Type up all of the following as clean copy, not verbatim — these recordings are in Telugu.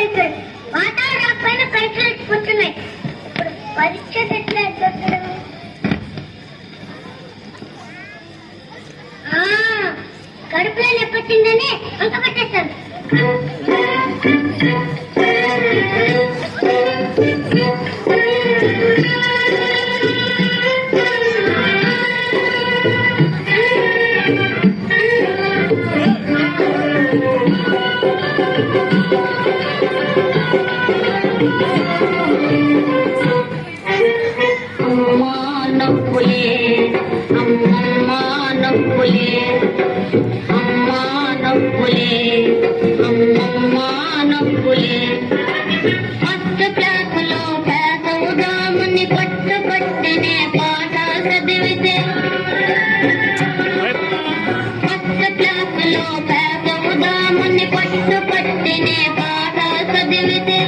అయిపోయింది. మాటలు రాకపోయినా పరీక్షలు ఎక్కుతున్నాయి. పరీక్ష ఎట్లా అయిపోతాడు? కడుపులో నెప్పొచ్చిందని అంక పట్టేస్తాను. అమ్మా నొప్పులే అమ్మమ్మ నొప్పులే అమ్మా నొప్పులే అమ్మమ్మ నొప్పులే ఫస్ట్ క్లాసులో పేద ఉదాముని పట్టు పట్టినే పాట చదివితే ఫస్ట్ క్లాసులో పేద ఉదాముని పట్టు పట్టినే పాట చదివితే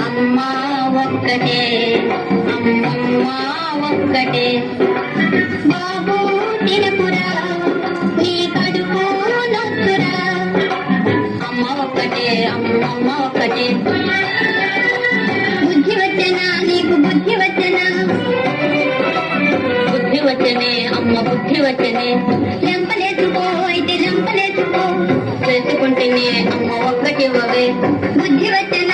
అమ్మా ఒక్కటే అమ్మమ్మ ఒక్కటే బాబు తినకురా నీ కడుపు నొక్కురా అమ్మ ఒక్కటే అమ్మమ్మ ఒక్కటే బుద్ధి వచ్చనా నీకు బుద్ధి వచ్చనా బుద్ధి వచ్చనే అమ్మ బుద్ధి వచ్చనే లెంపలేసుకో అయితే లెంపలేసుకో చేసుకుంటేనే అమ్మ ఒక్కటి ఇవ్వవే బుద్ధి వచ్చనే